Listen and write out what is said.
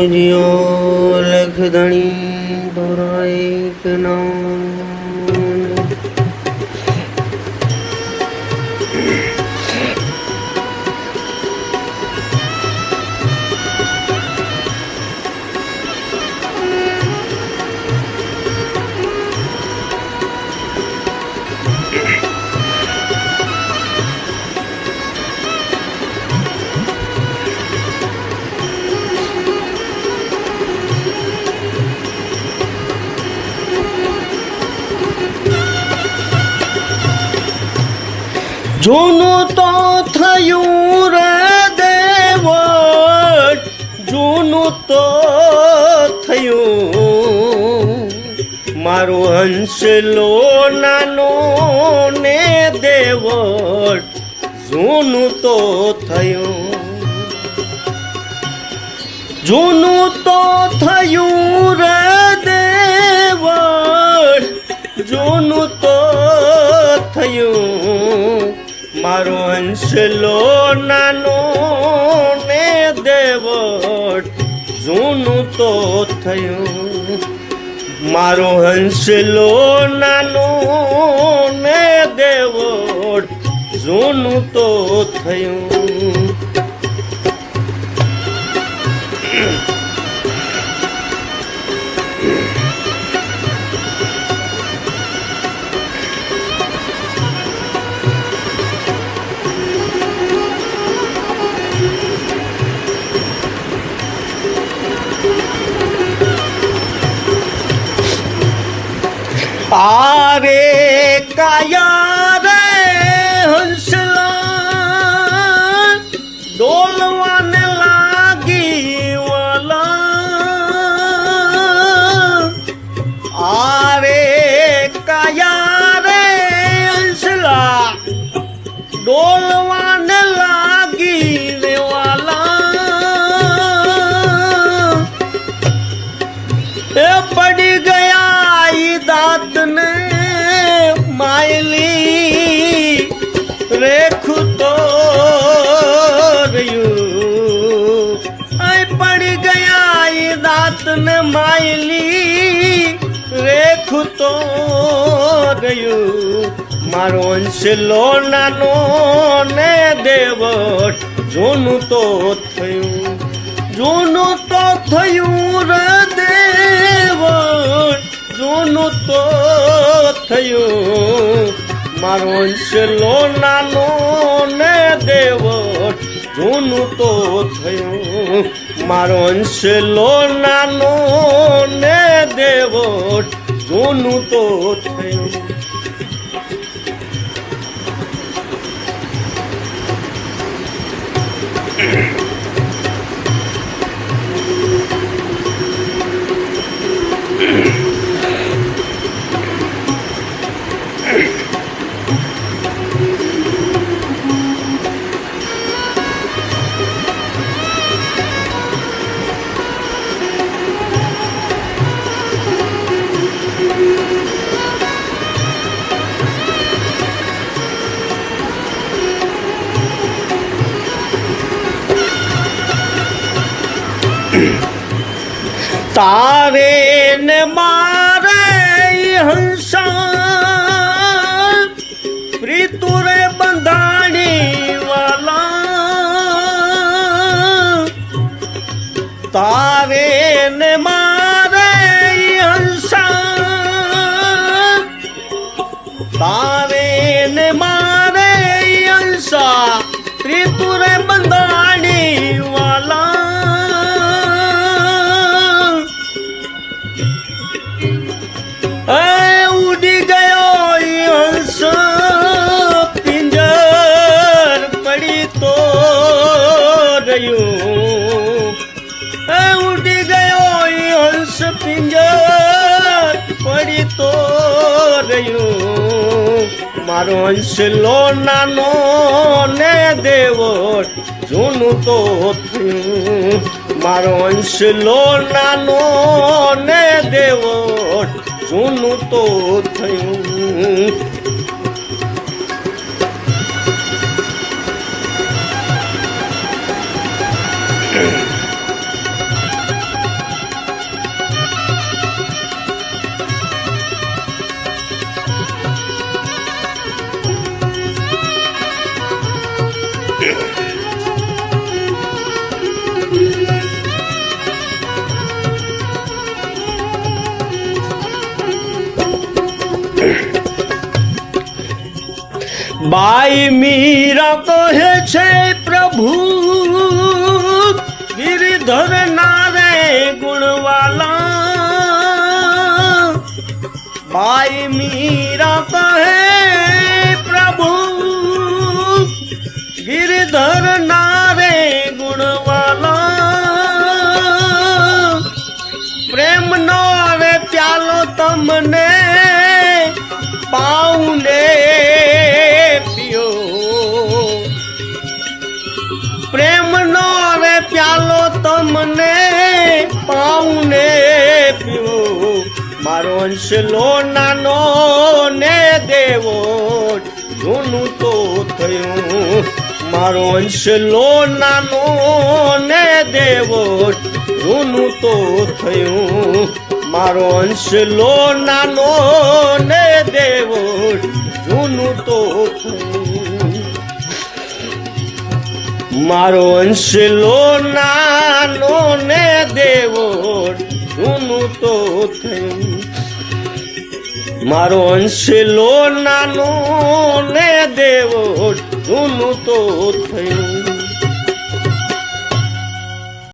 जियो लख धणी एक नाम જૂનું તો થયું રે દેવટ જૂનું તો થયું મારો હંસલો નાનો ને દેવટ જૂનું તો થયું જૂનું તો થયું રે દેવટ જૂનું તો થયું મારો હંસલો નાનો ને દેવટ જૂનું તો થયું મારો હંસલો નાનો ને દેવટ જૂનું તો થયું आरे काया रे हंसला डोलवाने लागी वाला आरे काया रे हंसला डोलवाने लागी वाला ए पड़ी गया दांत ने मायली रेख तो पड़ गया ये दांत ने मायली रेख तो मारो हंसलो नानो ने देवट जूનું તો થયું જૂનું તો થયું રે દેવટ જૂનું તો થયું મારો હંસલો નાનો ને દેવટ જૂનું તો થયું મારો હંસલો નાનો ને દેવટ જૂનું તો થયું तारे ने मारे हंसा प्रीतुरे बंधानी वाला तारे ने मारे हंसा तारे ने मारे हंसा प्रीतुरे बंधानी वाला उड़ी गयो हंस पिंजर पड़ी तो उड़ी गयो हंस पिंजर पड़ी तो मारो हंसलो नानो ने देवट जूનું તો થયું મારો હંસલો નાનો ને દેવટ જૂનું તો થયું બાઈ મીરા કહે છે પ્રભુ ગિરધર નારે ગુણવાલા. બાઈ મીરા કહે પ્રભુ ગિરધર નારે ગુણવાલા. પ્રેમ નો રે પ્યાલો તમને પાઉને પિયો. પ્રેમ નો રે પ્યાલો તમને પાઉને પીવો. મારો અંશ લો નાનો ને દેવો જૂનું તો થયું. મારો અંશ લો નાનો ને દેવો જૂનું તો થયું. મારો અંશ લો નાનો ને દેવો જૂનું તો થયું. મારો અંશ લો નાનો ને દેવો જૂનું તો થયું. મારો અંશ લો નાનો ને દેવો જૂનું તો થયું.